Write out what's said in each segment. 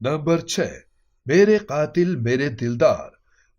Number 6, मेरे कातिल मेरे दिलदार।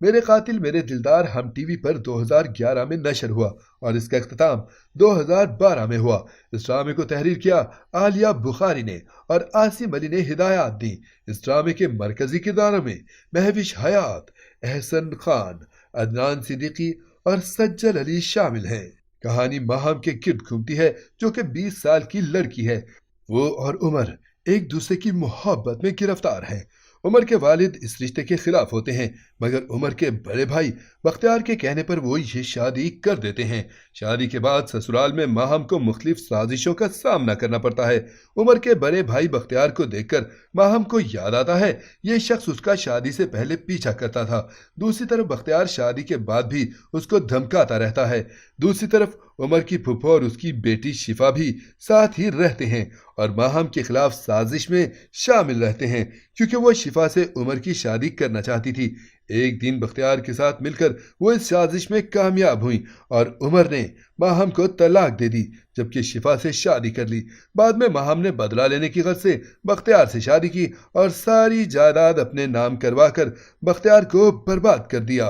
मेरे कातिल मेरे दिलदार हम टीवी पर 2011 में नशर हुआ और इसका इख्तिताम 2012 में हुआ। इस ड्रामे को तहरीर किया आलिया बुखारी ने और आसिम अली ने हिदायत दी। इस ड्रामे के मरकजी किरदारों में महविश हयात, एहसन खान, अदनान सिद्दीकी और सज्जल अली शामिल हैं। कहानी माहम के गिर्द घूमती है जो कि 20 साल की लड़की है। वो और उमर एक दूसरे की मोहब्बत में गिरफ्तार हैं। उमर के वालिद इस रिश्ते के खिलाफ होते हैं, मगर उमर के बड़े भाई बख्तियार के कहने पर वो ये शादी कर देते हैं। शादी के बाद ससुराल में माहम को मुख्तलिफ साजिशों का सामना करना पड़ता है। उमर के बड़े भाई बख्तियार को देखकर माहम को याद आता है ये शख्स उसका शादी से पहले पीछा करता था। दूसरी तरफ बख्तियार शादी के बाद भी उसको धमकाता रहता है। दूसरी तरफ उमर की फुफो और उसकी बेटी शिफा भी साथ ही रहते हैं और माहम के खिलाफ साजिश में शामिल रहते हैं, क्योंकि वो शिफा से उमर की शादी करना चाहती थी। एक दिन बख्तियार के साथ मिलकर वो इस साजिश में कामयाब हुई और उमर ने माहम को तलाक दे दी, जबकि शिफा से शादी कर ली। बाद में माहम ने बदला लेने की गर्ज से बख्तियार से शादी की और सारी जायदाद अपने नाम करवाकर बख्तियार को बर्बाद कर दिया।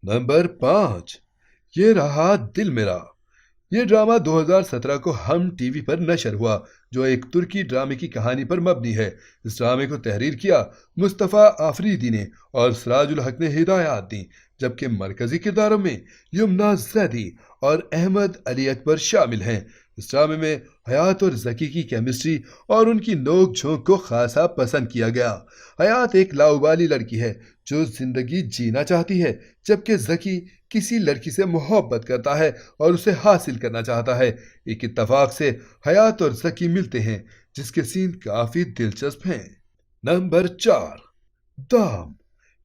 नंबर 5, ये रहा दिल मेरा। ये ड्रामा 2017 को हम टीवी पर नशर हुआ, जो एक तुर्की ड्रामे की कहानी पर मबनी है। इस ड्रामे को तहरीर किया मुस्तफ़ा आफरीदी ने और सिराजुल हक ने हिदायत दी, जबकि मरकजी किरदारों में यमुना जैदी और अहमद अली अकबर शामिल हैं। इस ड्रामे में हयात और जकी की केमिस्ट्री और उनकी नोक झोंक को खासा पसंद किया गया। हयात एक लाउबाली लड़की है जो जिंदगी जीना चाहती है, जबकि जकी किसी लड़की से मोहब्बत करता है और उसे हासिल करना चाहता है। एक इत्तफाक से हयात और जकी मिलते हैं, जिसके सीन काफी दिलचस्प हैं। नंबर 4, दाम।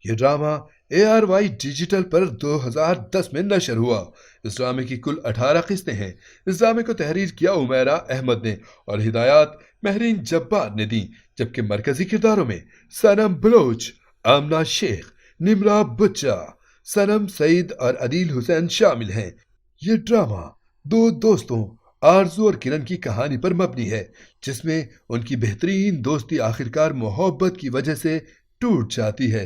ये ड्रामा ARY डिजिटल पर 2010 में नशर हुआ। इस ड्रामे की कुल 18 किस्तें हैं। इस ड्रामे को तहरीर किया उमैरा अहमद ने और हिदायत महरीन जब्बार ने दी, जबकि मरकजी किरदारों में सनम बलोच, आमना शेख, निमरा बुच्चा, सनम सईद और अदील हुसैन शामिल हैं। ये ड्रामा दो दोस्तों आरजू और किरण की कहानी पर मबनी है, जिसमें उनकी बेहतरीन दोस्ती आखिरकार मोहब्बत की वजह से टूट जाती है।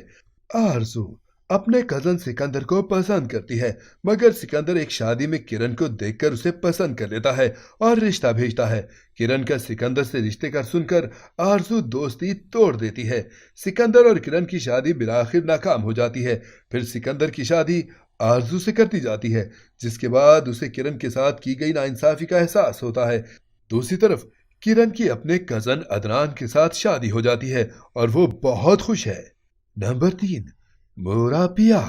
आरजू अपने कजन सिकंदर को पसंद करती है, मगर सिकंदर एक शादी में किरण को देखकर उसे पसंद कर लेता है और रिश्ता भेजता है। किरण का सिकंदर से रिश्ते का सुनकर आरजू दोस्ती तोड़ देती है। सिकंदर और किरण की शादी बिलाखिर नाकाम हो जाती है। फिर सिकंदर की शादी आरजू से करती जाती है, जिसके बाद उसे किरण के साथ की गई नाइंसाफी का एहसास होता है। दूसरी तरफ किरण की अपने कजन अदनान के साथ शादी हो जाती है और वो बहुत खुश है। नंबर 3, मोरापिया।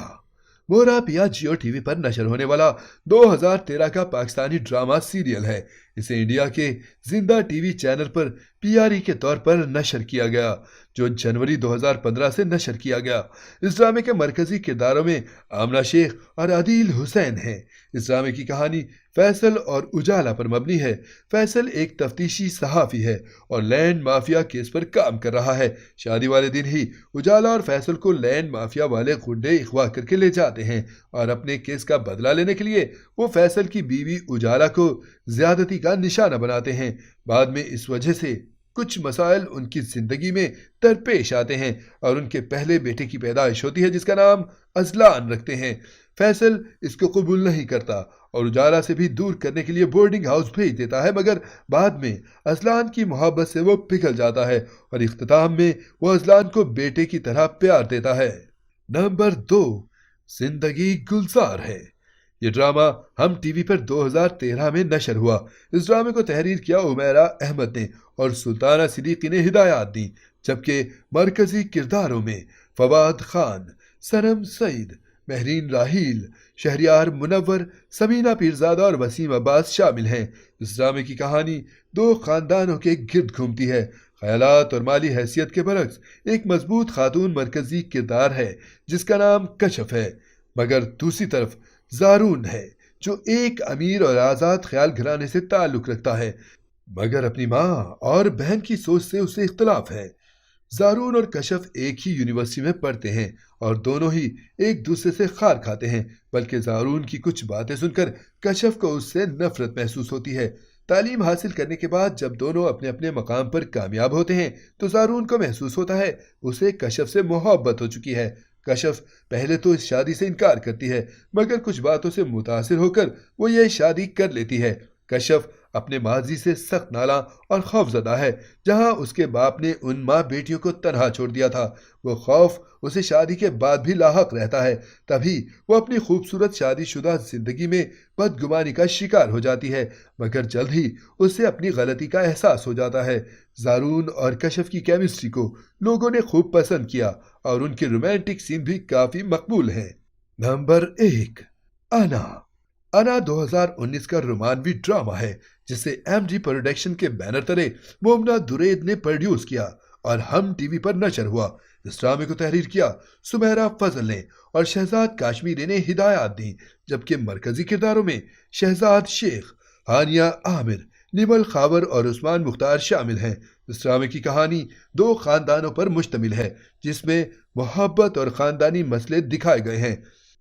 मोरापिया जियो टीवी पर नशर होने वाला 2013 का पाकिस्तानी ड्रामा सीरियल है। इसे इंडिया के जिंदा टीवी चैनल पर PRE के तौर पर नशर किया गया, जो जनवरी 2015 से नशर किया गया। इस ड्रामे के मरकजी किरदारों में आमना शेख और आदिल हुसैन हैं। इस ड्रामे की कहानी फैसल और उजाला पर मबनी है। फैसल एक तफ्तीशी सहाफ़ी है और लैंड माफिया केस पर काम कर रहा है। शादी वाले दिन ही उजाला और फैसल को लैंड माफिया वाले गुंडे अगवा करके ले जाते हैं और अपने केस का बदला लेने के लिए वो फैसल की बीवी उजाला को ज्यादती का निशाना बनाते हैं। बाद में इस वजह से कुछ मसाइल उनकी जिंदगी में दरपेश आते हैं और उनके पहले बेटे की पैदाइश होती है, जिसका नाम अजलान रखते हैं। फैसल इसको कबूल नहीं करता और उजाला से भी दूर करने के लिए बोर्डिंग हाउस भेज देता है, मगर बाद में अजलान की मोहब्बत से वो पिघल जाता है और इख्तिताम में वो अजलान को बेटे की तरह प्यार देता है। नंबर 2, जिंदगी गुलजार है। ये ड्रामा हम टीवी पर 2013 में नशर हुआ। इस ड्रामे को तहरीर किया उमैरा अहमद ने और सुल्ताना सिद्दीकी ने हिदायत दी, जबकि मरकजी किरदारों में फवाद खान, सनम सईद, महरीन राहील, शहरियार मुनव्वर, समीना पीरजादा और वसीम अब्बास शामिल हैं। इस ड्रामे की कहानी दो खानदानों के गिर्द घूमती है। ख्यालात और माली हैसियत के बरक्स एक मजबूत खातून मरकजी किरदार है जिसका नाम कशफ है, मगर दूसरी तरफ जारून है जो एक अमीर और आज़ाद ख्याल घराने से ताल्लुक रखता है, मगर अपनी माँ और बहन की सोच से उसे इख्तलाफ है। जारून और कशफ एक ही यूनिवर्सिटी में पढ़ते हैं और दोनों ही एक दूसरे से खार खाते हैं, बल्कि जारून की कुछ बातें सुनकर कशफ को उससे नफरत महसूस होती है। تعلیم حاصل کرنے کے بعد جب دونوں اپنے اپنے مقام پر کامیاب ہوتے ہیں تو زارون کو محسوس ہوتا ہے اسے کشف سے محبت ہو چکی ہے۔ کشف پہلے تو اس شادی سے انکار کرتی ہے مگر کچھ باتوں سے متاثر ہو کر وہ یہ شادی کر لیتی ہے۔ کشف اپنے ماضی سے سخت نالاں اور خوفزدہ ہے، جہاں اس کے باپ نے ان ماں بیٹیوں کو تنہا چھوڑ دیا تھا۔ وہ خوف اسے شادی کے بعد بھی لاحق رہتا ہے، تبھی وہ اپنی خوبصورت شادی شدہ زندگی میں بدگمانی کا شکار ہو جاتی ہے، مگر جلد ہی اسے اپنی غلطی کا احساس ہو جاتا ہے۔ زارون اور کشف کی کیمسٹری کو لوگوں نے خوب پسند کیا اور ان کے رومانٹک سین بھی کافی مقبول ہیں۔ نمبر 1، انا۔ انا 2019 کا رومانوی ڈرامہ ہے جسے ایم ڈی پروڈکشن کے بینر تلے مومنا درید نے پروڈیوس کیا اور ہم ٹی وی پر نشر ہوا۔ اس ڈرامے کو تحریر کیا سمیرہ فضل نے اور شہزاد کاشمیری نے ہدایات دیں، جبکہ مرکزی کرداروں میں شہزاد شیخ، ہانیہ عامر، نمل خاور اور عثمان مختار شامل ہیں۔ اس ڈرامے کی کہانی 2 خاندانوں پر مشتمل ہے جس میں محبت اور خاندانی مسئلے دکھائے گئے ہیں۔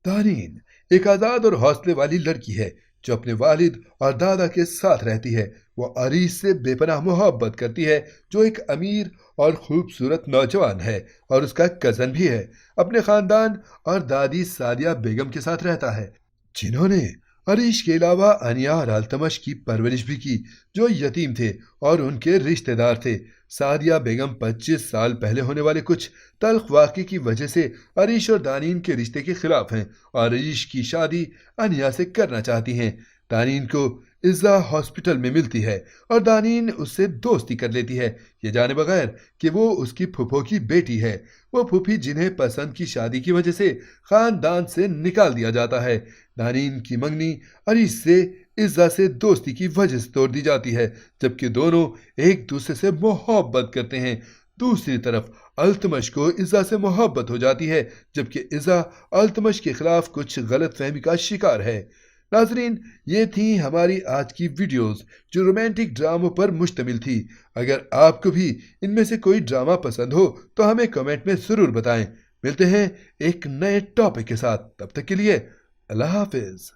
دانین ایک آزاد اور حوصلے والی لڑکی ہے جو اپنے والد اور دادا کے ساتھ رہتی ہے۔ وہ عریس سے بے پناہ محبت کرتی ہے جو ایک امیر اور خوبصورت نوجوان ہے اور اس کا کزن بھی ہے۔ اپنے خاندان اور دادی سعدیہ بیگم کے ساتھ رہتا ہے، جنہوں نے عریش کے علاوہ انیا اور التمش کی پرورش بھی کی جو یتیم تھے اور ان کے رشتہ دار تھے۔ سعدیہ بیگم 25 سال پہلے ہونے والے کچھ تلخ واقعے کی وجہ سے عریش اور دانین کے رشتے کے خلاف ہیں اور عریش کی شادی انیا سے کرنا چاہتی ہیں۔ دانین کو عزا ہاسپٹل میں ملتی ہے اور دانین اس سے دوستی کر لیتی ہے، یہ جانے بغیر کہ وہ اس کی پھوپھو کی بیٹی ہے۔ وہ پھوپھی جنہیں پسند کی شادی کی وجہ سے خاندان سے نکال دیا جاتا ہے۔ دانین کی منگنی عریش سے عزا سے دوستی کی وجہ سے توڑ دی جاتی ہے، جبکہ دونوں ایک دوسرے سے محبت کرتے ہیں۔ دوسری طرف التمش کو عزا سے محبت ہو جاتی ہے، جبکہ عزا التمش کے خلاف کچھ غلط فہمی کا شکار ہے۔ ناظرین، یہ تھیں ہماری آج کی ویڈیوز جو رومانٹک ڈراموں پر مشتمل تھی۔ اگر آپ کو بھی ان میں سے کوئی ڈرامہ پسند ہو تو ہمیں کمنٹ میں ضرور بتائیں۔ ملتے ہیں ایک نئے ٹاپک کے ساتھ، تب تک کے لیے اللہ حافظ۔